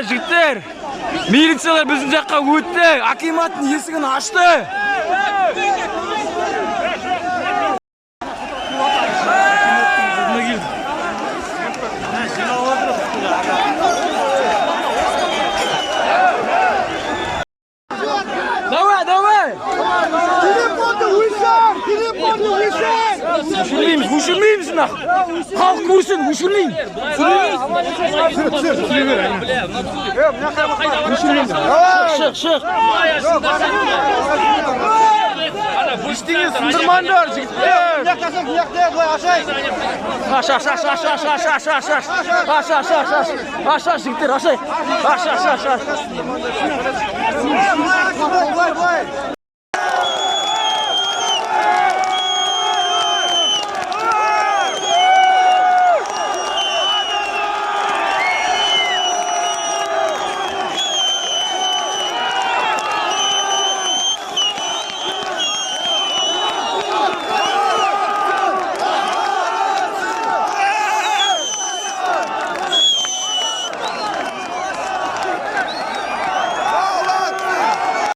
Жігіттер, милициялар біздің жаққа өтті, акиматтың есігін ашты. Давай! Ушірмейміз, халық көрсін, ушірмейміз. Шық. Ештеңе сындырмаңдар, жігіттер. Аш, жігіттер, аш.